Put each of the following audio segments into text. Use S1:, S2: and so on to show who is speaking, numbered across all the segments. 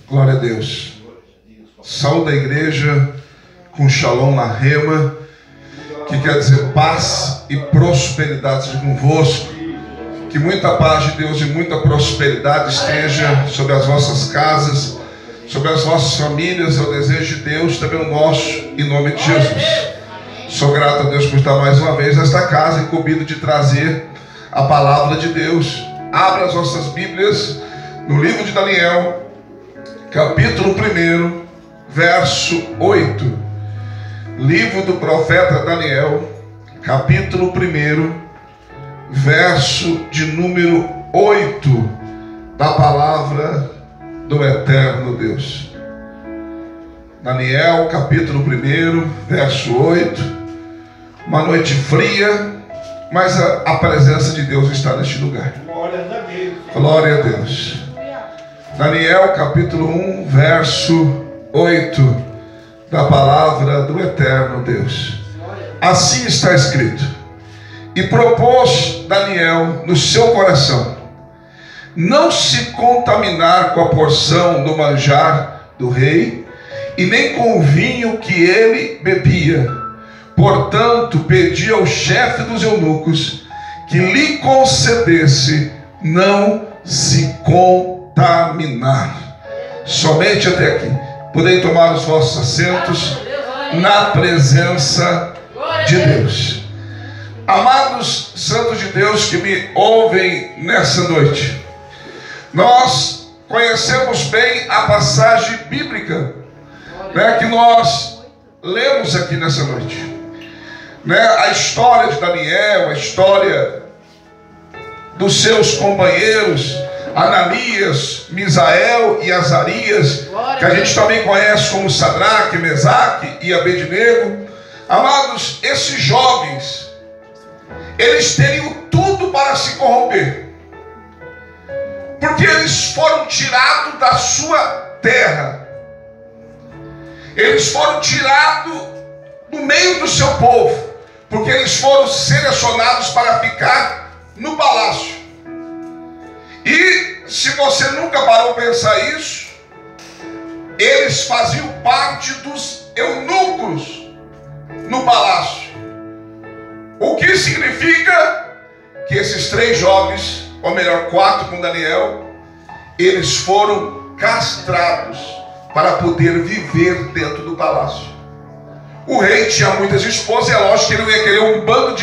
S1: Glória a Deus. Saúde a igreja com shalom na rema, que quer dizer paz e prosperidade convosco. Que muita paz de Deus e muita prosperidade esteja sobre as vossas casas, sobre as vossas famílias. É o desejo de Deus, também o nosso, em nome de Jesus. Sou grato a Deus por estar mais uma vez nesta casa, incumbido de trazer a palavra de Deus. Abra as nossas Bíblias no livro de Daniel, capítulo 1, verso 8. Livro do profeta Daniel, capítulo 1, verso de número 8, da palavra do eterno Deus. Daniel, capítulo 1, verso 8. Uma noite fria, mas a presença de Deus está neste lugar.
S2: Glória a Deus.
S1: Glória a Deus. Daniel, capítulo 1, verso 8, da palavra do eterno Deus. Assim está escrito: e propôs Daniel no seu coração não se contaminar com a porção do manjar do rei, e nem com o vinho que ele bebia. Portanto, pedi ao chefe dos eunucos que lhe concedesse não se contaminar. Somente até aqui. Podem tomar os vossos assentos na presença de Deus. Amados santos de Deus que me ouvem nessa noite, nós conhecemos bem a passagem bíblica, que nós lemos aqui nessa noite. A história de Daniel, a história dos seus companheiros Ananias, Misael e Azarias, que a gente também conhece como Sadraque, Mesaque e Abednego. Amados, esses jovens, eles teriam tudo para se corromper, porque eles foram tirados da sua terra, eles foram tirados do meio do seu povo, porque eles foram selecionados para ficar no palácio. E se você nunca parou para pensar isso, eles faziam parte dos eunucos no palácio. O que significa que esses 3 jovens, ou melhor 4 com Daniel, eles foram castrados para poder viver dentro do palácio. O rei tinha muitas esposas, e é lógico que ele não ia querer um bando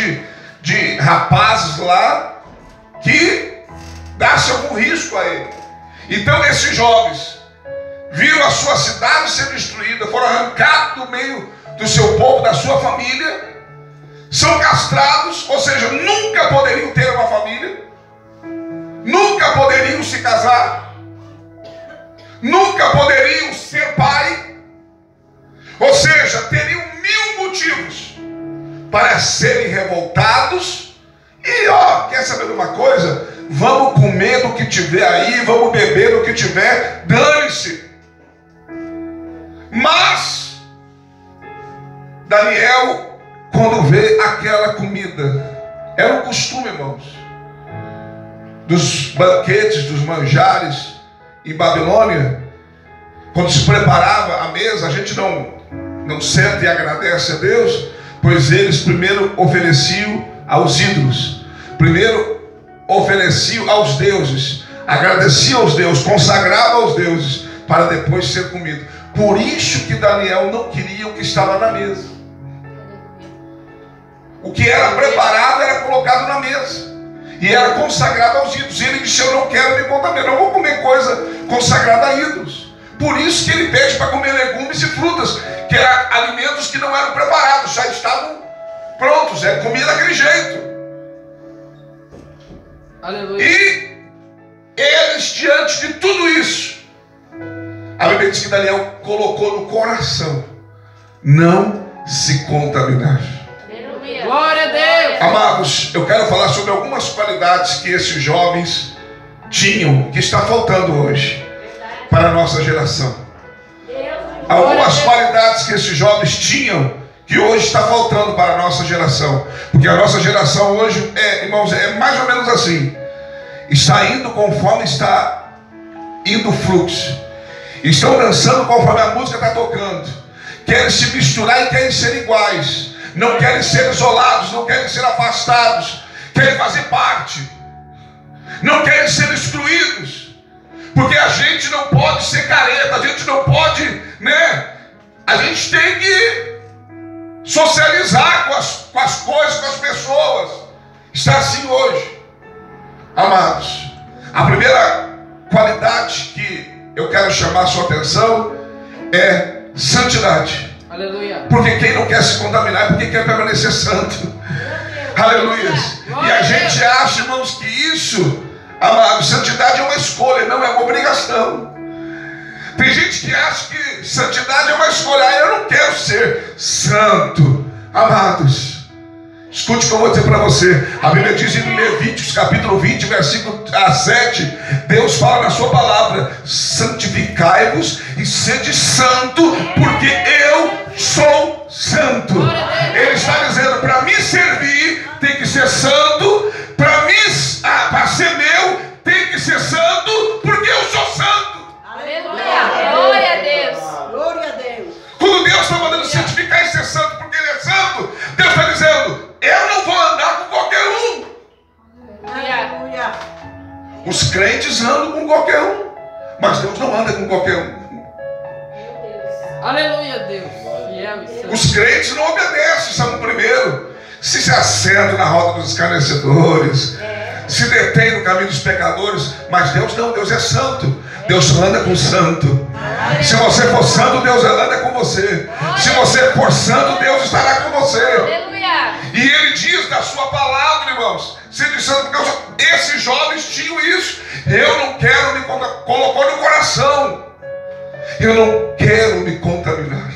S1: de rapazes lá que dá-se algum risco a ele. Então esses jovens viram a sua cidade ser destruída, foram arrancados do meio do seu povo, da sua família, são castrados, ou seja, nunca poderiam ter uma família, nunca poderiam se casar, nunca poderiam ser pai, ou seja, teriam 1000 motivos para serem revoltados. E quer saber de uma coisa? Vamos comer do que tiver aí, vamos beber do que tiver, dane-se. Mas Daniel, quando vê aquela comida, era um costume, irmãos, dos banquetes, dos manjares em Babilônia, quando se preparava a mesa, a gente não senta e agradece a Deus, pois eles primeiro ofereciam aos ídolos, primeiro ofereciam aos deuses, agradeciam aos deuses, consagravam aos deuses, para depois ser comido. Por isso que Daniel não queria o que estava na mesa. O que era preparado era colocado na mesa, e era consagrado aos ídolos. E ele disse: eu não quero me contaminar, não vou comer coisa consagrada a ídolos. Por isso que ele pede para comer legumes e frutas, que eram alimentos que não eram preparados, já estavam prontos, comia daquele jeito. Aleluia. E eles, diante de tudo isso, a Bíblia diz que Daniel colocou no coração não se contaminar.
S3: Glória a Deus.
S1: Amados, eu quero falar sobre algumas qualidades que esses jovens tinham, que está faltando hoje para a nossa geração. Algumas qualidades que esses jovens tinham, que hoje está faltando para a nossa geração. Porque a nossa geração hoje, irmãos, é mais ou menos assim. Está indo conforme está indo o fluxo. Estão dançando conforme a música está tocando. Querem se misturar e querem ser iguais. Não querem ser isolados, não querem ser afastados. Querem fazer parte. Não querem ser excluídos. Porque a gente não pode ser careta, a gente não pode, né? A gente tem que socializar com as coisas, com as pessoas. Está assim hoje. Amados, a primeira qualidade que eu quero chamar a sua atenção é santidade.
S3: Aleluia.
S1: Porque quem não quer se contaminar é porque quer permanecer santo. Aleluia. E a gente acha, irmãos, que isso, amados, santidade é uma escolha, não é uma obrigação. Tem gente que acha que santidade é uma escolha. Eu não quero ser santo. Amados, escute o que eu vou dizer para você. A Bíblia diz em Levíticos capítulo 20, versículo 7, Deus fala na sua palavra: santificai-vos e sede santo, porque eu sou santo. Ele está dizendo: para me servir tem que ser santo, para ser meu tem que ser santo, porque eu sou santo.
S3: Aleluia. Glória a Deus.
S2: Glória a Deus.
S1: Quando Deus está mandando santificar e ser santo porque Ele é santo, Deus está dizendo: eu não vou andar com qualquer um.
S2: Aleluia.
S1: Os crentes andam com qualquer um, mas Deus não anda com qualquer um.
S3: Aleluia, Deus. Fiel e santo.
S1: Os crentes não obedecem, Salmo 1. Se assentam na roda dos escarnecedores, se detêm no caminho dos pecadores. Mas Deus não, Deus é santo. Deus anda com santo. Se você for santo, Deus anda com você. Se você for santo, Deus estará com você.
S3: Aleluia.
S1: E Ele diz da sua palavra, irmãos, se diz santo, porque esses jovens tinham isso. Eu não quero me contaminar. Colocou no coração: eu não quero me contaminar.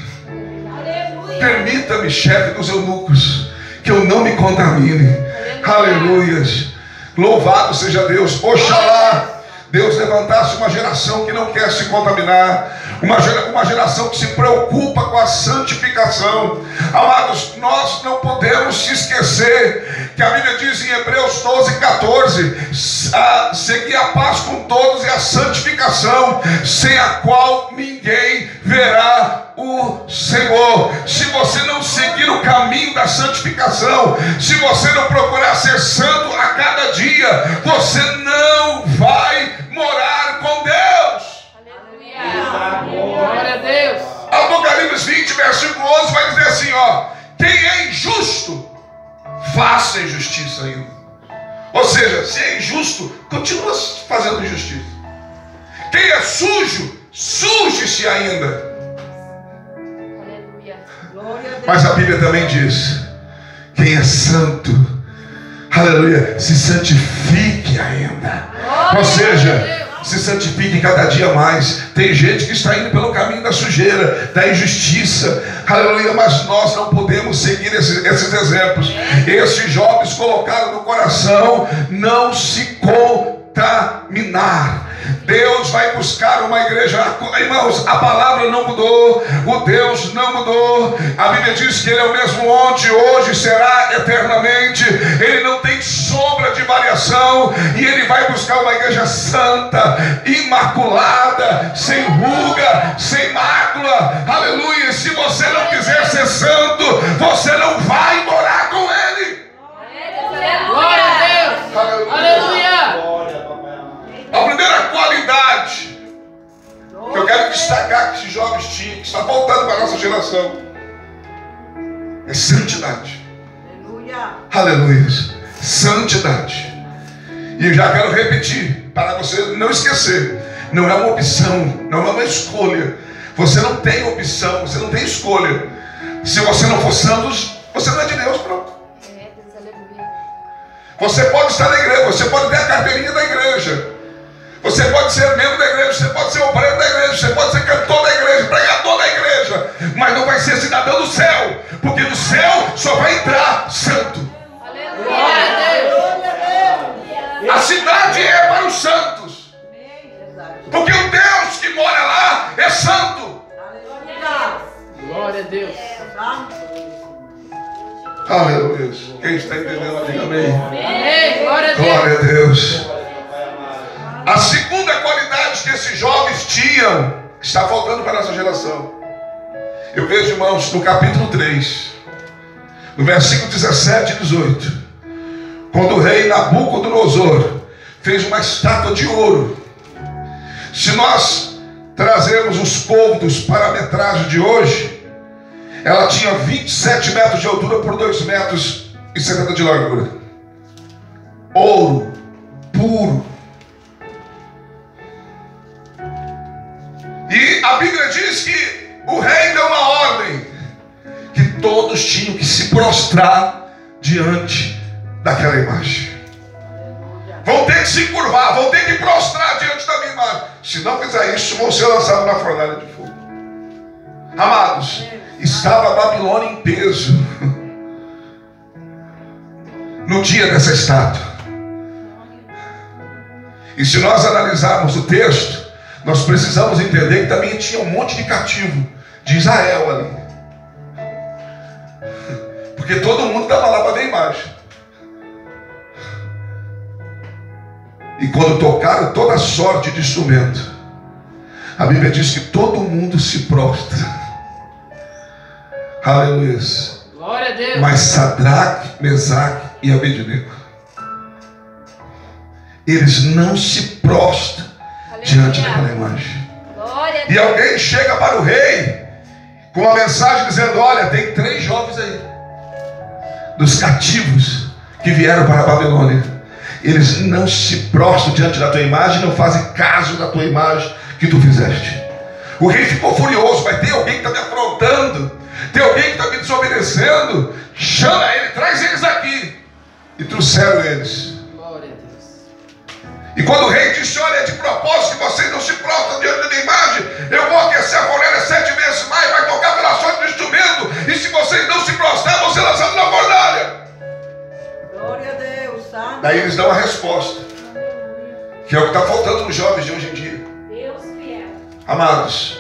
S1: Permita-me, chefe dos eunucos, que eu não me contamine. Aleluias. Louvado seja Deus. Oxalá Deus levantasse uma geração que não quer se contaminar, uma geração que se preocupa com a santificação. Amados, nós não podemos se esquecer que a Bíblia diz em Hebreus 12:14: seguir a paz com todos e a santificação, sem a qual ninguém verá o Senhor. Se você não seguir o caminho da santificação, se você não procurar ser santo a cada dia, você não vai morar com Deus.
S3: Aleluia. Glória a Deus.
S1: Apocalipse 20, versículo 11 vai dizer assim, quem é injusto, faça injustiça ainda. Ou seja, se é injusto, continua fazendo injustiça. Quem é sujo, suje-se ainda. Mas a Bíblia também diz: quem é santo, aleluia, se santifique ainda. Ou seja, se santifique cada dia mais. Tem gente que está indo pelo caminho da sujeira, da injustiça, aleluia, mas nós não podemos seguir esses exemplos. Esses jovens colocaram no coração não se contaminar. Deus vai buscar uma igreja. Irmãos, a palavra não mudou, o Deus não mudou. A Bíblia diz que Ele é o mesmo ontem, hoje, será eternamente. Ele não tem sombra de variação. E Ele vai buscar uma igreja santa, imaculada, sem ruga, sem mácula. Aleluia. Se você não quiser ser santo, você não vai morar com Ele.
S3: Glória a Deus.
S1: Aleluia.
S3: Aleluia.
S1: A primeira qualidade que eu quero destacar que esses jovens tinham, que está faltando para a nossa geração, é santidade. Aleluia. Santidade. E eu já quero repetir, para você não esquecer: não é uma opção, não é uma escolha. Você não tem opção, você não tem escolha. Se você não for santo, você não é de Deus, pronto. Você pode estar na igreja, você pode ter a carteirinha da igreja, você pode ser membro da igreja, você pode ser obreiro da igreja, você pode ser cantor da igreja, pregador da igreja, mas não vai ser cidadão do céu, porque no céu só vai entrar santo. A cidade é para os santos, porque o Deus que mora lá é santo.
S3: Glória a Deus.
S1: Aleluia. Quem está entendendo, diga amém.
S3: Amém. Glória a Deus.
S1: Glória a Deus. A segunda qualidade que esses jovens tinham está faltando para a nossa geração. Eu vejo, irmãos, no capítulo 3, no versículo 17 e 18, quando o rei Nabucodonosor fez uma estátua de ouro. Se nós trazermos os côvados para a metragem de hoje, ela tinha 27 metros de altura por 2 metros e 70 de largura. Ouro puro. E a Bíblia diz que o rei deu uma ordem que todos tinham que se prostrar diante daquela imagem. Vão ter que se curvar, vão ter que prostrar diante da minha imagem. Se não fizer isso, vão ser lançados na fornalha de fogo. Amados, estava a Babilônia em peso no dia dessa estátua. E se nós analisarmos o texto, nós precisamos entender que também tinha um monte de cativo de Israel ali. Porque todo mundo estava lá para ver a imagem. E quando tocaram toda sorte de instrumento, a Bíblia diz que todo mundo se prostra. Aleluia.
S3: Glória a Deus.
S1: Mas Sadraque, Mesaque e Abednego, eles não se prostram diante daquela imagem. E alguém chega para o rei com uma mensagem dizendo: olha, tem 3 jovens aí, dos cativos que vieram para a Babilônia. Eles não se prostram diante da tua imagem, não fazem caso da tua imagem que tu fizeste. O rei ficou furioso. Vai ter alguém que está me afrontando, tem alguém que está me desobedecendo. Chama ele, traz eles aqui. E trouxeram eles.
S3: Glória a Deus.
S1: E quando o rei disse: olha, é de propósito que vocês não se prostram diante da minha imagem, eu vou aquecer a fornalha 7 vezes mais, vai tocar pela sorte do instrumento, e se vocês não se prostrar, vão ser lançados na fornalha.
S2: Glória a Deus, santo.
S1: Daí eles dão a resposta, que é o que está faltando nos jovens de hoje em dia.
S4: Deus fiel.
S1: Amados,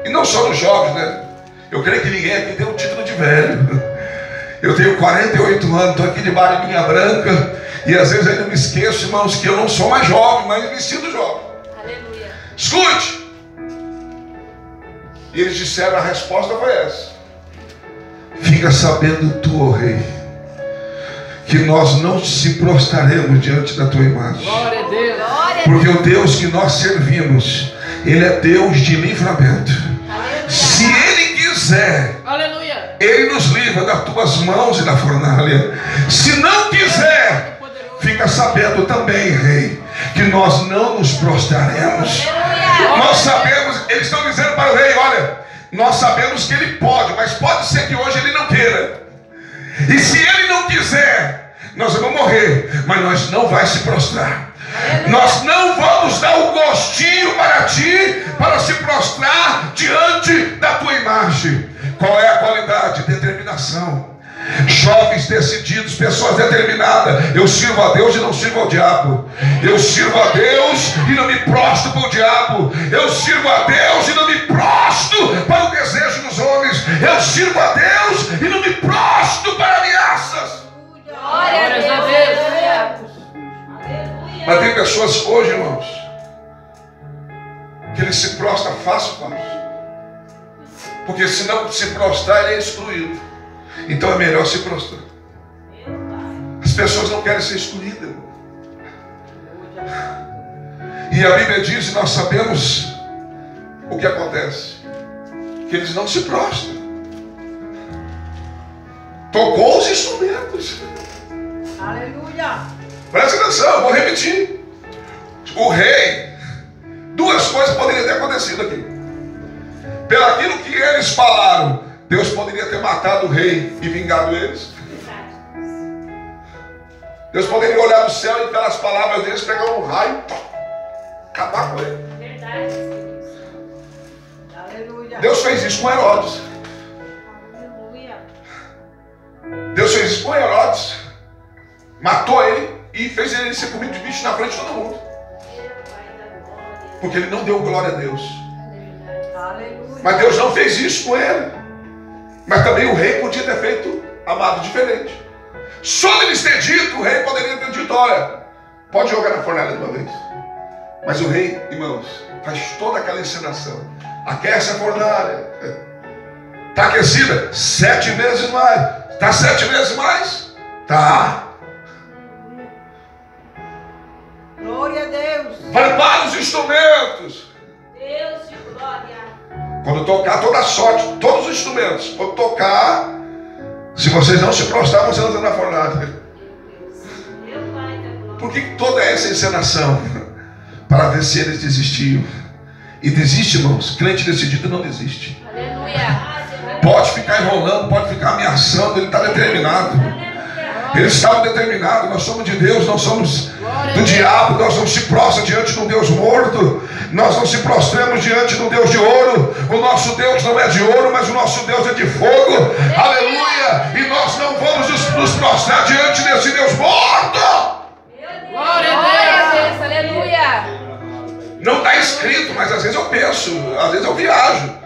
S1: e não só nos jovens, né? Eu creio que ninguém aqui tem um título de velho. Eu tenho 48 anos, estou aqui de barbinha branca, e às vezes ainda me esqueço, irmãos, que eu não sou mais jovem, mas me sinto jovem.
S4: Aleluia.
S1: Escute! E eles disseram, a resposta foi essa: fica sabendo tu, ó rei, que nós não se prostraremos diante da tua imagem.
S3: Glória a Deus.
S1: Porque o Deus que nós servimos, Ele é Deus de livramento.
S4: Aleluia.
S1: Se Ele quiser,
S3: Aleluia.
S1: Ele nos livra das tuas mãos e da fornalha. Se não quiser, fica sabendo também, rei, que nós não nos prostraremos. Nós sabemos, eles estão dizendo para o rei: olha, nós sabemos que ele pode, mas pode ser que hoje ele não queira. E se ele não quiser, nós vamos morrer, mas nós não vai se prostrar. Nós não vamos dar o gostinho para ti, para se prostrar diante da tua imagem. Qual é a qualidade? Determinação. Jovens decididos, pessoas determinadas. Eu sirvo a Deus e não sirvo ao diabo. Eu sirvo a Deus e não me prostro para o diabo. Eu sirvo a Deus e não me prostro para o desejo dos homens. Eu sirvo a Deus e não me prostro para ameaças.
S4: Glórias a Deus. Aleluia.
S1: Mas tem pessoas hoje, irmãos, que ele se prostra fácil. Porque se não se prostrar, ele é excluído. Então é melhor se prostrar. As pessoas não querem ser excluídas, irmão. E a Bíblia diz, e nós sabemos o que acontece, que eles não se prostram. Tocou os instrumentos.
S2: Aleluia.
S1: Presta atenção, eu vou repetir. O rei, 2 coisas poderiam ter acontecido aqui. Pelaquilo que eles falaram, Deus poderia ter matado o rei e vingado eles. Deus poderia olhar do céu e pelas palavras deles pegar um raio e acabar com ele.
S4: Verdade.
S2: Aleluia.
S1: Deus fez isso com Herodes.
S4: Aleluia.
S1: Deus fez isso com Herodes. Matou ele e fez ele ser comido de bicho na frente de todo mundo. Porque ele não deu glória a Deus.
S2: Aleluia.
S1: Mas Deus não fez isso com ele. Mas também o rei podia ter feito, amado, diferente. Só eles ter dito, o rei poderia ter dito: olha, pode jogar na fornalha de uma vez. Mas o rei, irmãos, faz toda aquela encenação. Aquece a fornalha. Está aquecida 7 vezes mais. Está 7 vezes mais? Tá.
S2: Glória a Deus.
S1: Prepara os instrumentos.
S4: Deus de glória.
S1: Quando tocar, toda sorte, todos os instrumentos. Quando tocar, se vocês não se prostrar, vocês não estão na fornalha.
S4: Meu Pai da glória.
S1: Por que toda essa encenação? Para ver se eles desistiam. E desiste, irmãos. Crente decidido não desiste.
S4: Aleluia.
S1: Pode ficar enrolando, pode ficar ameaçando, ele está determinado. Eles estavam determinados. Nós somos de Deus, não somos do diabo. Nós não se prostra diante de um Deus morto. Nós não se prostramos diante de um Deus de ouro. O nosso Deus não é de ouro, mas o nosso Deus é de fogo. Aleluia! E nós não vamos nos prostrar diante desse Deus morto.
S3: Glória a Deus.
S4: Aleluia.
S1: Não está escrito, mas às vezes eu penso, às vezes eu viajo.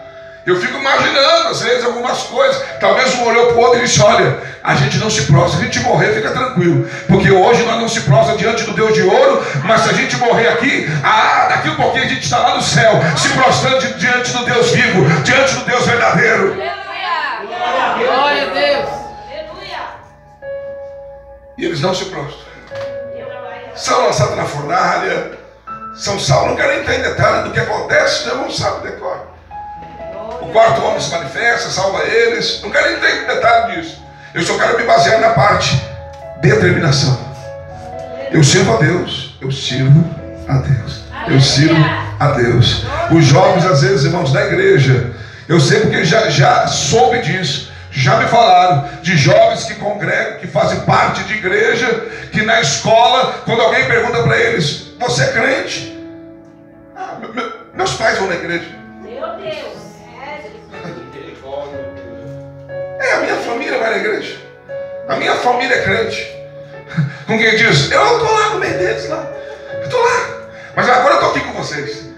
S1: Eu fico imaginando, às vezes, algumas coisas. Talvez um olhou para o outro e disse: olha, a gente não se prostra. Se a gente morrer, fica tranquilo. Porque hoje nós não se prostra diante do Deus de ouro. Mas se a gente morrer aqui, daqui um pouquinho a gente está lá no céu, se prostrando diante do Deus vivo, diante do Deus verdadeiro.
S4: Aleluia.
S3: Glória a Deus.
S4: Aleluia.
S1: E eles não se prostram. São lançados na fornalha. São salvos. Não quero entrar em detalhe do que acontece, não sabe decora. O quarto homem se manifesta, salva eles. Não quero entrar em detalhe disso. Eu só quero me basear na parte determinação. Eu sirvo a Deus. Eu sirvo a Deus. Eu sirvo a Deus. Os jovens, às vezes, irmãos, da igreja, eu sei porque já soube disso. Já me falaram de jovens que congregam, que fazem parte de igreja, que na escola, quando alguém pergunta para eles: você é crente? Meus pais vão na igreja.
S4: Meu Deus.
S1: A minha família vai na igreja. A minha família é crente. Com quem diz: eu estou lá no meio deles lá. Eu estou lá. Mas agora eu estou aqui com vocês.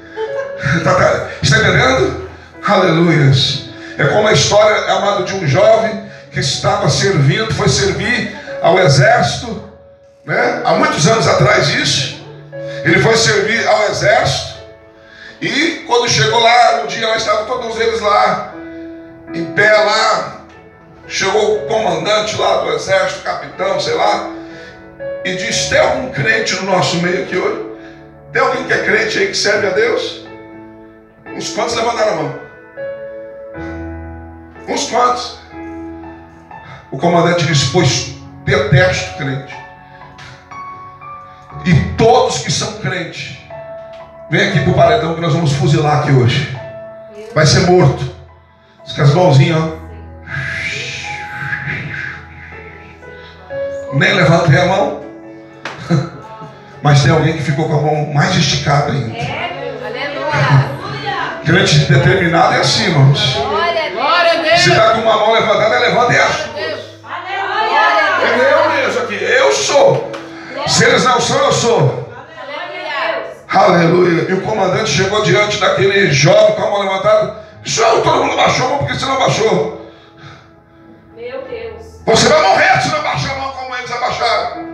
S1: Está entendendo? Aleluias. É como a história, amado, de um jovem que estava servindo, foi servir ao exército, né? Há muitos anos atrás isso. Ele foi servir ao exército. E quando chegou lá, no dia lá estavam todos eles lá, em pé lá. Chegou o comandante lá do exército, capitão, sei lá, e disse: tem algum crente no nosso meio aqui hoje? Tem alguém que é crente aí, que serve a Deus? Uns quantos levantaram a mão? Uns quantos? O comandante disse: pois detesto crente. E todos que são crentes, vem aqui pro paredão que nós vamos fuzilar aqui hoje. Vai ser morto. Com as mãozinhas, ó. Nem levantei a mão. Mas tem alguém que ficou com a mão mais esticada ainda.
S4: Aleluia.
S1: Crente determinado é assim, irmãos.
S3: Glória a Deus.
S1: Se está com uma mão levantada, levanta e acha.
S4: Aleluia.
S1: É meu mesmo aqui. Eu sou. Se eles não são, eu sou. Aleluia. E o comandante chegou diante daquele jovem com a mão levantada. Senhor, todo mundo baixou a mão, porque você não baixou?
S4: Meu Deus.
S1: Você vai morrer se não baixar a mão como eles abaixaram.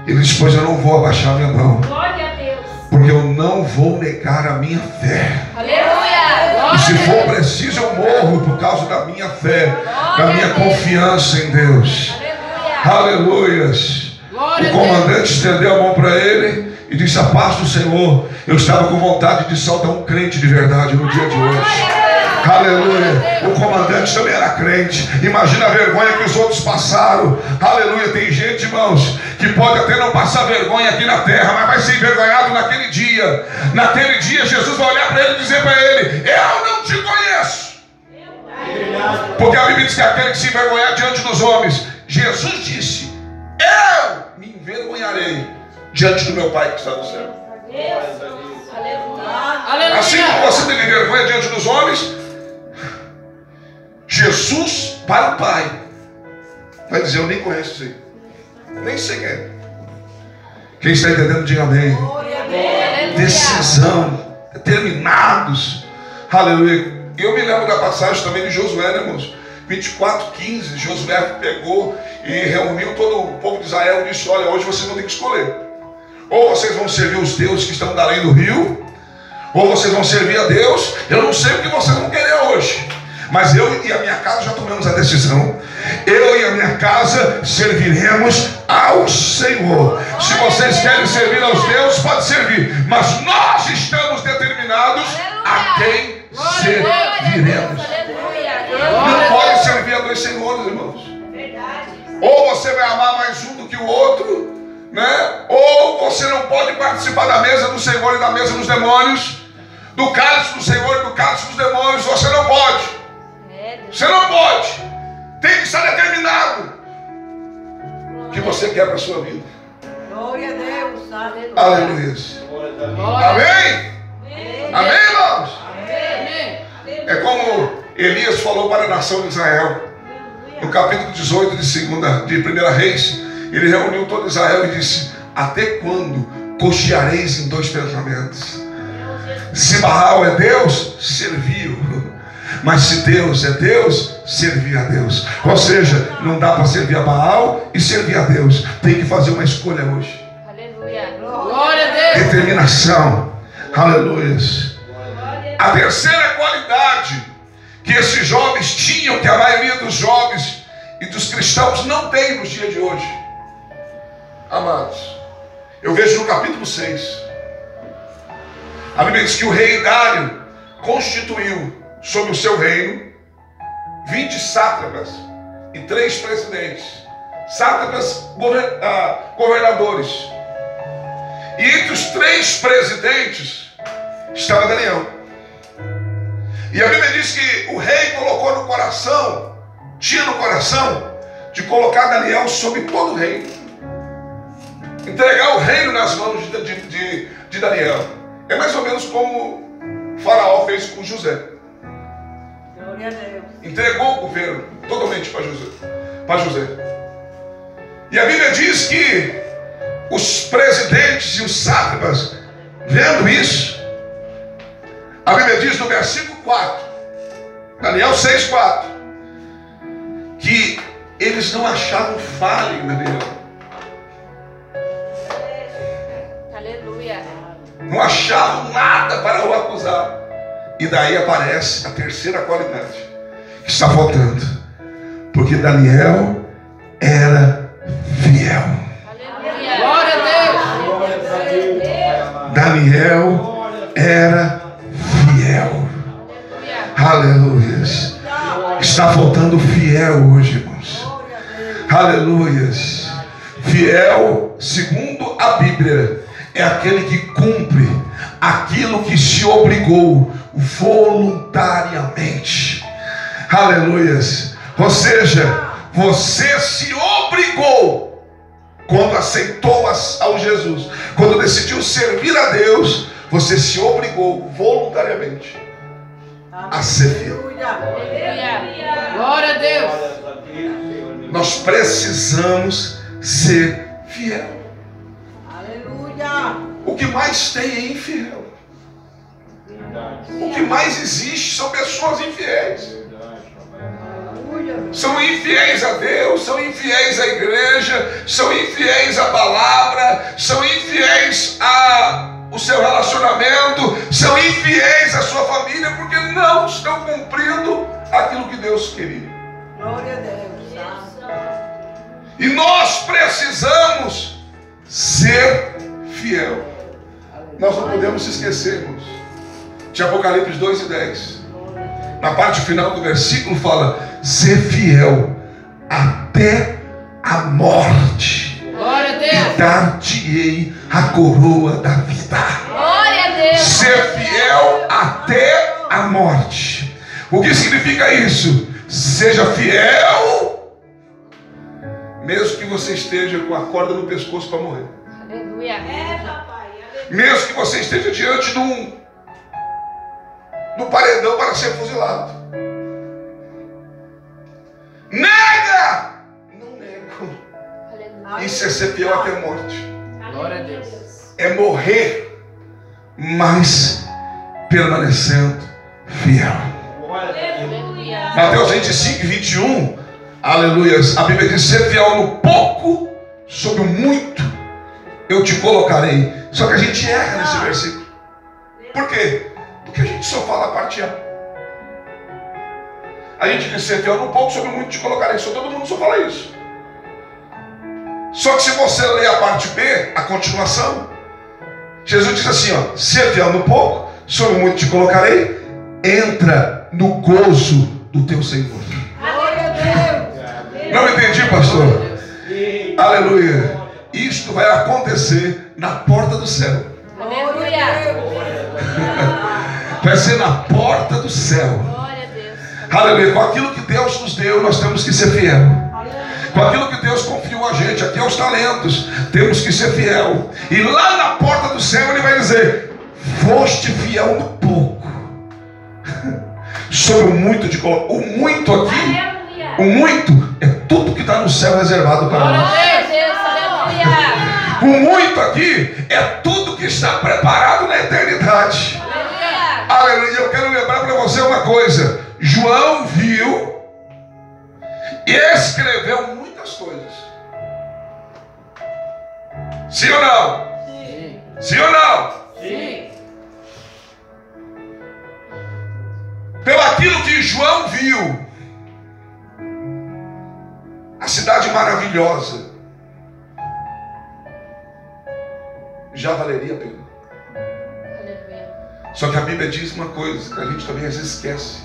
S1: Ele disse: pois eu não vou abaixar minha mão,
S4: Glória a Deus.
S1: porque eu não vou negar a minha fé.
S4: Aleluia.
S1: E se for preciso, eu morro por causa da minha fé, da minha confiança em Deus. Aleluias. O comandante estendeu a mão para ele e disse: a paz do Senhor. Eu estava com vontade de saltar um crente de verdade no dia de hoje. Aleluia. O comandante também era crente. Imagina a vergonha que os outros passaram. Aleluia. Tem gente, irmãos, que pode até não passar vergonha aqui na terra, mas vai ser envergonhado naquele dia. Naquele dia Jesus vai olhar para ele e dizer para ele: eu não te conheço. Porque a Bíblia diz que aquele que se envergonhar diante dos homens, Jesus disse: eu me envergonharei diante do meu Pai que está no céu.
S4: Aleluia.
S1: Assim como você teve vergonha diante dos homens, Jesus para o Pai vai dizer: eu nem conheço você, nem sei quem é. Quem está entendendo, diga amém. Decisão, determinados. Aleluia. Eu me lembro da passagem também de Josué, né, irmãos? 24:15, Josué pegou e reuniu todo o povo de Israel e disse: olha, hoje vocês vão ter que escolher. Ou vocês vão servir os deuses que estão da além do rio, Ou vocês vão servir a Deus. Eu não sei o que vocês vão querer hoje, mas eu e a minha casa já tomamos a decisão. Eu e a minha casa serviremos ao Senhor. Se vocês querem servir aos deuses, pode servir, mas nós estamos determinados a quem serviremos. Não pode servir a dois senhores, irmãos. Ou você vai amar mais um do que o outro, né? Ou você não pode participar da mesa do Senhor e da mesa dos demônios, do cálice do Senhor e do cálice dos demônios. Você não pode. Você não pode. Tem que estar determinado o que você quer para a sua vida.
S2: Glória a Deus.
S1: Aleluia. Amém? Amém, irmãos?
S3: Amém.
S1: É como Elias falou para a nação de Israel. No capítulo 18 de 1 Reis, ele reuniu todo Israel e disse: até quando cocheareis em dois pensamentos? Se Baal é Deus, serviu. Mas se Deus é Deus, servir a Deus. Ou seja, não dá para servir a Baal e servir a Deus. Tem que fazer uma escolha hoje.
S3: Aleluia. Glória a Deus.
S1: Determinação. Aleluia. A terceira qualidade que esses jovens tinham, que a maioria dos jovens e dos cristãos não tem nos dias de hoje. Amados, eu vejo no capítulo 6. A Bíblia diz que o rei Dário constituiu sobre o seu reino 20 sátrapas e 3 presidentes. Sátrapas, governadores. E entre os 3 presidentes estava Daniel. E a Bíblia diz que o rei colocou no coração, tinha no coração, de colocar Daniel sobre todo o reino, entregar o reino nas mãos de Daniel. É mais ou menos como o faraó fez com José.
S2: Glória a Deus.
S1: Entregou o governo totalmente para José. E a Bíblia diz que os presidentes e os sátrapas, vendo isso, a Bíblia diz no versículo 4, Daniel 6:4, que eles não achavam falha em Daniel.
S3: Aleluia.
S1: Não achavam nada para o acusar. E daí aparece a terceira qualidade que está faltando. Porque Daniel era fiel.
S3: Aleluia. Glória a Deus.
S1: Daniel era fiel. Aleluia. Está faltando fiel hoje, irmãos. Aleluia. Fiel, segundo a Bíblia, é aquele que cumpre aquilo que se obrigou voluntariamente. Aleluia. Ou seja, você se obrigou quando aceitou ao Jesus, quando decidiu servir a Deus, você se obrigou voluntariamente a ser fiel.
S3: Aleluia. Glória a Deus.
S1: Nós precisamos ser fiel.
S2: Aleluia.
S1: O que mais tem é infiel. O que mais existe são pessoas infiéis. São infiéis a Deus, são infiéis à igreja, são infiéis à palavra, são infiéis ao seu relacionamento, são infiéis à sua família, porque não estão cumprindo aquilo que Deus queria.
S2: Glória a Deus.
S1: E nós precisamos ser fiel. Nós não podemos esquecer, irmãos, de Apocalipse 2:10. Na parte final do versículo fala: ser fiel até a morte.
S3: Glória a Deus.
S1: E dar-te-ei a coroa da vida.
S3: Glória a Deus.
S1: Ser fiel até a morte. O que significa isso? Seja fiel, mesmo que você esteja com a corda no pescoço para morrer.
S3: Aleluia.
S1: Mesmo que você esteja diante do paredão para ser fuzilado. Nega! Não nego.
S3: Aleluia.
S1: Isso é ser fiel até a morte.
S3: Glória a Deus.
S1: É morrer, mas permanecendo fiel.
S3: Aleluia.
S1: Mateus 25:21, aleluia. A Bíblia diz: ser fiel no pouco, sobre o muito eu te colocarei. Só que a gente erra nesse versículo. Por quê? Porque a gente só fala a parte A. A gente diz ser fiel no pouco, sobre muito te colocarei. Só todo mundo só fala isso. Só que se você ler a parte B, a continuação, Jesus diz assim, ó: ser fiel no pouco, sobre muito te colocarei, entra no gozo do teu Senhor.
S2: Glória a Deus.
S1: Não entendi, pastor? Aleluia. Isto vai acontecer na porta do céu.
S2: Glória a Deus.
S1: Vai ser na porta do céu.
S3: Glória a Deus.
S1: Aleluia. Com aquilo que Deus nos deu, nós temos que ser fiel. Com aquilo que Deus confiou a gente, aqui aos talentos, temos que ser fiel. E lá na porta do céu Ele vai dizer: foste fiel no pouco, sobre o muito de colocar. O muito aqui,
S4: Aleluia.
S1: o muito é tudo que está no céu reservado para
S3: Glória
S1: nós.
S3: a Deus. Aleluia.
S1: O muito aqui é tudo que está preparado na eternidade.
S3: Aleluia.
S1: Aleluia. Eu quero lembrar para você uma coisa: João viu e escreveu muitas coisas. Sim ou não?
S3: Sim.
S1: Sim ou não?
S3: Sim.
S1: Pelo aquilo que João viu, a cidade maravilhosa já valeria a pena.
S3: Aleluia.
S1: Só que a Bíblia diz uma coisa que a gente também às vezes esquece.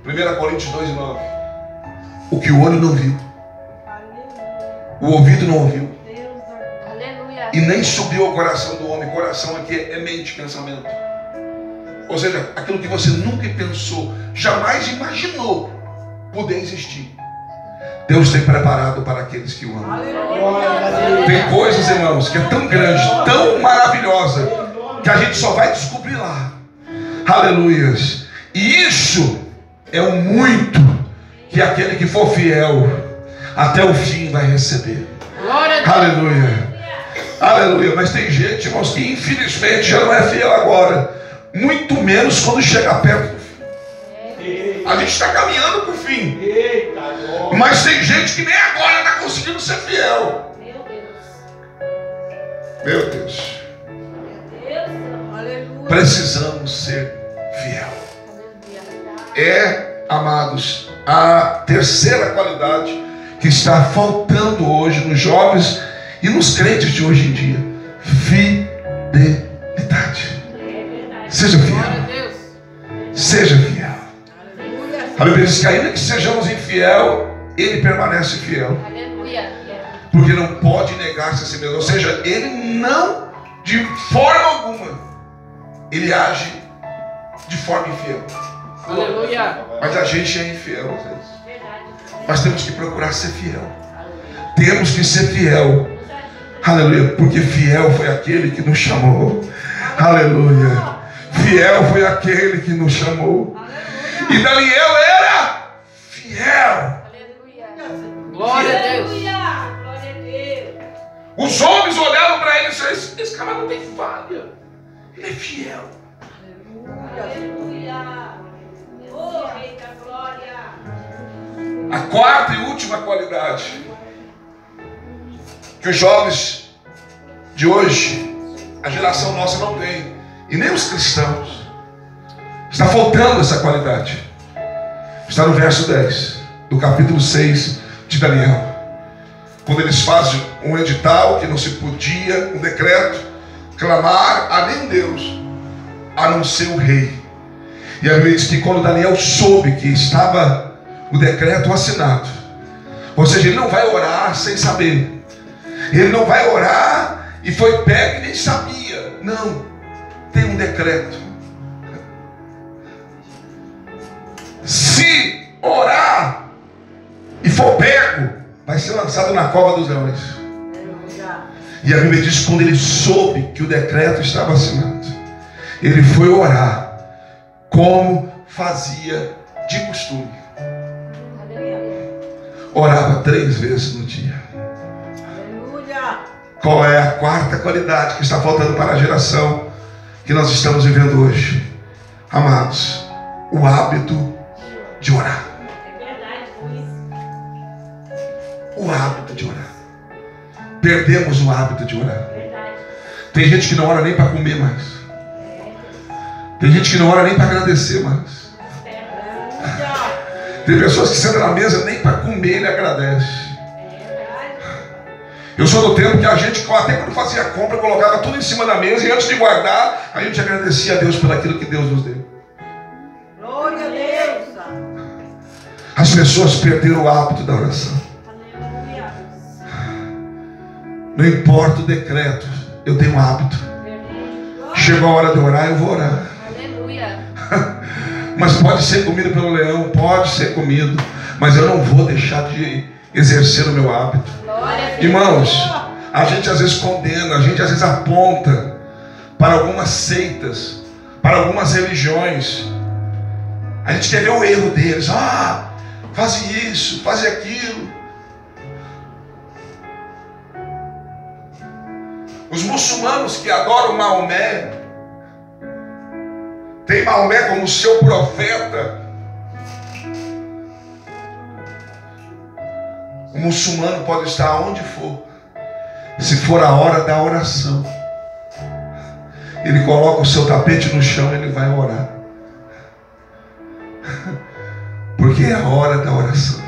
S1: 1 Coríntios 2:9. O que o olho não viu, o ouvido não ouviu,
S3: Aleluia.
S1: e nem subiu ao coração do homem. Coração aqui é mente, pensamento. Ou seja, aquilo que você nunca pensou, jamais imaginou poder existir, Deus tem preparado para aqueles que o amam. Tem coisas, irmãos, que é tão grande, tão maravilhosa, que a gente só vai descobrir lá. Aleluias. E isso é o muito que aquele que for fiel até o fim vai receber.
S3: Glória a Deus.
S1: Aleluia. Aleluia. Mas tem gente, irmãos, que infelizmente já não é fiel agora, muito menos quando chega perto do fim. A gente está caminhando para o fim, mas tem gente que nem agora está conseguindo ser fiel.
S4: Meu Deus.
S1: Meu Deus.
S2: Aleluia.
S1: Precisamos ser fiel.
S3: Aleluia.
S1: É, amados, a terceira qualidade que está faltando hoje nos jovens e nos crentes de hoje em dia: fidelidade. Seja
S3: Glória a
S1: fiel.
S3: Deus.
S1: Seja fiel.
S2: Aleluia.
S1: A Bíblia diz que ainda que sejamos infiel, Ele permanece fiel,
S3: Aleluia.
S1: porque não pode negar-se a si mesmo. Ou seja, Ele não, de forma alguma, Ele age de forma infiel.
S3: Aleluia.
S1: Mas a gente é infiel às vezes.
S4: Verdade.
S1: Mas temos que procurar ser fiel. Temos que ser fiel. Aleluia. Porque fiel foi aquele que nos chamou. Aleluia. Fiel foi aquele que nos chamou. E Daniel era fiel.
S3: Aleluia. Glória a Deus.
S4: Aleluia. Glória a Deus.
S1: Os homens olharam para ele e disseram: esse cara não tem falha. Ele é fiel.
S4: Aleluia. Oh, Rei da Glória.
S1: A quarta e última qualidade que os jovens de hoje, a geração nossa, não tem, e nem os cristãos, está faltando essa qualidade. Está no verso 10 do capítulo 6 de Daniel, quando eles fazem um edital que não se podia, um decreto, clamar a nenhum Deus a não ser o rei. E a Bíblia diz que quando Daniel soube que estava o decreto assinado, ou seja, ele não vai orar sem saber, ele não vai orar e foi pego e nem sabia. Não, tem um decreto. Se orar e for pego, vai ser lançado na cova dos leões. E a Bíblia diz que quando ele soube que o decreto estava assinado, ele foi orar como fazia de costume. Orava 3 vezes no dia.
S2: Aleluia.
S1: Qual é a quarta qualidade que está faltando para a geração que nós estamos vivendo hoje? Amados, o hábito de orar.
S4: É verdade, Luiz.
S1: O hábito de orar. Perdemos o hábito de orar.
S4: Verdade.
S1: Tem gente que não ora nem para comer mais. Tem gente que não ora nem para agradecer mais. Tem pessoas que sentam na mesa nem para comer ele agradece. Eu sou do tempo que a gente, até quando fazia compra, colocava tudo em cima da mesa e antes de guardar, a gente agradecia a Deus por aquilo que Deus nos deu.
S2: Glória a Deus.
S1: As pessoas perderam o hábito da oração. Não importa o decreto, eu tenho um hábito. Chegou a hora de orar, eu vou orar.
S3: Aleluia.
S1: Mas pode ser comido pelo leão, pode ser comido, mas eu não vou deixar de exercer o meu hábito. Irmãos, a gente às vezes condena, a gente às vezes aponta para algumas seitas, para algumas religiões. A gente quer ver o erro deles. Ah, faz isso, faz aquilo. Os muçulmanos que adoram Maomé, tem Maomé como seu profeta. O muçulmano pode estar onde for, se for a hora da oração, ele coloca o seu tapete no chão e ele vai orar, porque é a hora da oração.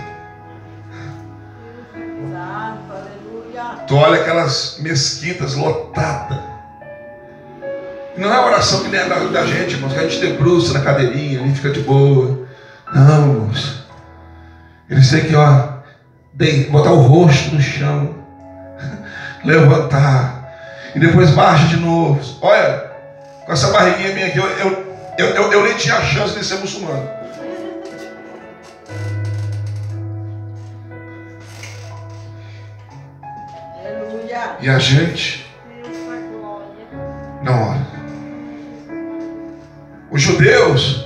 S1: Tu olha aquelas mesquitas lotadas, não é oração que nem a da gente, irmãos, que a gente debruça na cadeirinha e fica de boa. Não, irmãos, eles têm que, botar o rosto no chão, levantar e depois baixa de novo. Olha, com essa barriguinha minha aqui, eu nem tinha a chance de ser muçulmano.
S2: Aleluia.
S1: E a gente não ora. Os judeus,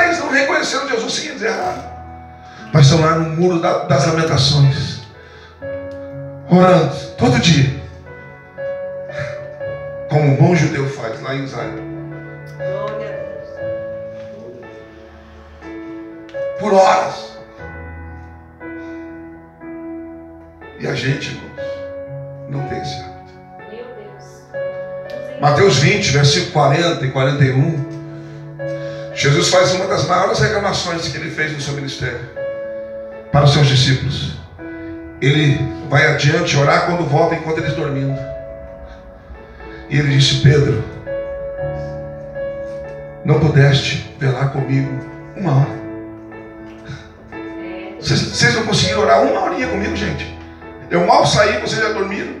S1: eles não reconheceram Jesus, seguinte, errado. Mas estão lá no muro das lamentações, orando todo dia, como um bom judeu faz lá em Israel.
S2: Glória a Deus.
S1: Por horas. E a gente, irmãos, não tem esse hábito.
S3: Meu Deus.
S1: Mateus 20, versículo 40 e 41. Jesus faz uma das maiores reclamações que ele fez no seu ministério para os seus discípulos. Ele vai adiante orar quando volta, enquanto eles dormindo. E ele disse: Pedro, não pudeste velar comigo uma hora? Vocês não conseguiram orar uma horinha comigo, gente? Eu mal saí, vocês já dormiram.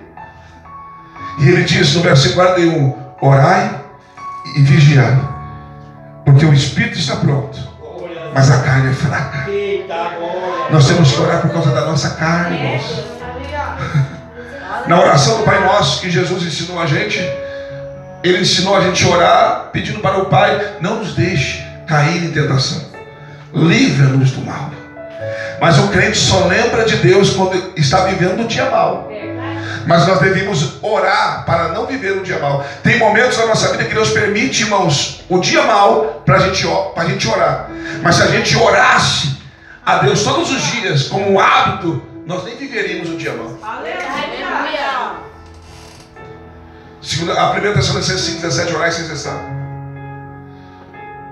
S1: E ele disse no versículo 41: orai e vigiai, porque o espírito está pronto, mas a carne é fraca. Nós temos que orar por causa da nossa carne, irmãos. Na oração do Pai Nosso que Jesus ensinou a gente, Ele ensinou a gente a orar pedindo para o Pai: não nos deixe cair em tentação, livra-nos do mal. Mas o crente só lembra de Deus quando está vivendo o dia mal. Mas nós devemos orar para não viver o dia mal. Tem momentos na nossa vida que Deus permite, irmãos, o dia mal para a gente orar. Mas se a gente orasse a Deus todos os dias como um hábito, nós nem viveríamos o dia mal.
S2: Aleluia.
S1: A 1 Tessalonicenses 5,17, orai sem cessar.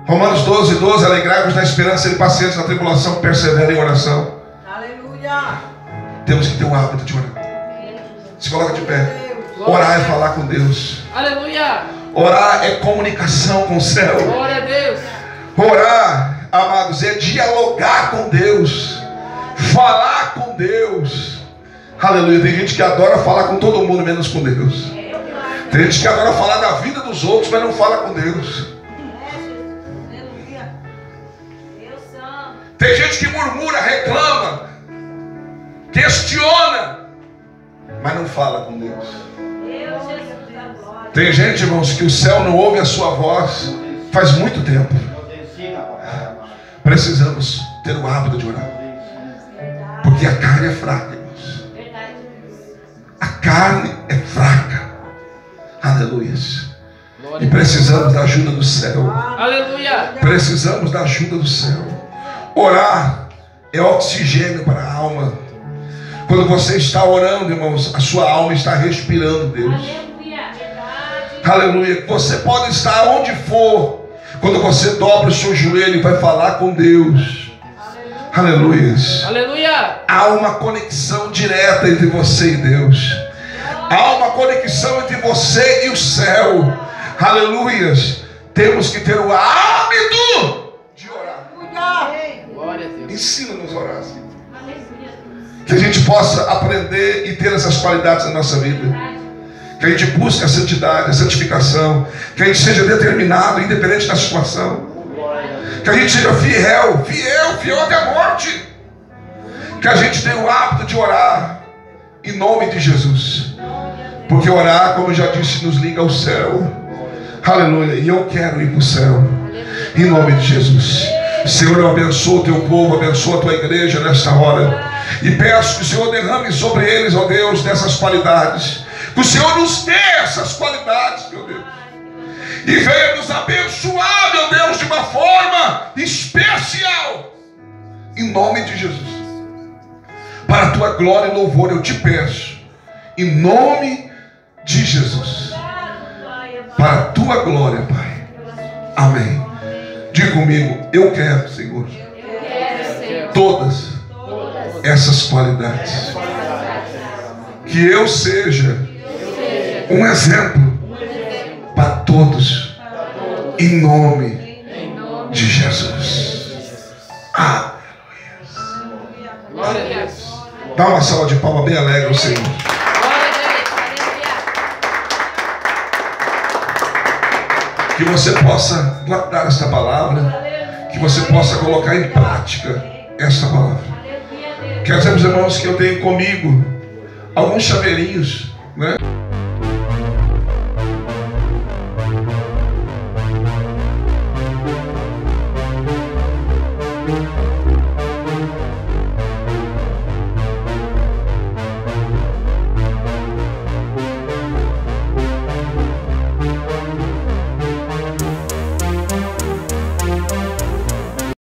S1: Romanos 12:12, alegrai-vos na esperança e pacientes na tribulação, persevera em oração.
S2: Aleluia.
S1: Temos que ter o hábito de orar. Se coloca de pé. Orar é falar com Deus.
S3: Aleluia.
S1: Orar é comunicação com o céu.
S3: Glória a Deus.
S1: Orar, amados, é dialogar com Deus, falar com Deus. Aleluia. Tem gente que adora falar com todo mundo menos com Deus. Tem gente que adora falar da vida dos outros, mas não fala com Deus. Tem gente que murmura, reclama, questiona, mas não fala com Deus. Tem gente, irmãos, que o céu não ouve a sua voz faz muito tempo. Precisamos ter o hábito de orar, porque a carne é fraca, irmãos. A carne é fraca. Aleluia. E precisamos da ajuda do céu.
S3: Aleluia.
S1: Precisamos da ajuda do céu. Orar é oxigênio para a alma. Quando você está orando, irmãos, a sua alma está respirando Deus. Aleluia. Você pode estar onde for. Quando você dobra o seu joelho e vai falar com Deus. Aleluia.
S3: Aleluia.
S1: Há uma conexão direta entre você e Deus. Há uma conexão entre você e o céu. Aleluia. Temos que ter o hábito de orar.
S3: Glória a Deus.
S1: Ensina-nos a orar. Que a gente possa aprender e ter essas qualidades na nossa vida. Que a gente busque a santidade, a santificação. Que a gente seja determinado, independente da situação. Que a gente seja fiel até a morte. Que a gente tenha o hábito de orar em nome de Jesus. Porque orar, como eu já disse, nos liga ao céu. Aleluia. E eu quero ir para o céu em nome de Jesus. Senhor, eu abençoo o teu povo, abençoa a tua igreja nesta hora. E peço que o Senhor derrame sobre eles, ó Deus, dessas qualidades. Que o Senhor nos dê essas qualidades, meu Deus. E venha nos abençoar, meu Deus, de uma forma especial. Em nome de Jesus. Para a tua glória e louvor, eu te peço. Em nome de Jesus. Para a tua glória, Pai. Amém. Diga comigo, eu quero, Senhor, todas essas qualidades. Que eu seja um exemplo para todos, em nome de Jesus. Aleluia.
S3: Glória a Deus.
S1: Dá uma salva de palmas bem alegre ao Senhor. Que você possa guardar esta palavra, que você possa colocar em prática esta palavra. Quero dizer, meus irmãos, que eu tenho comigo alguns chaveirinhos, né?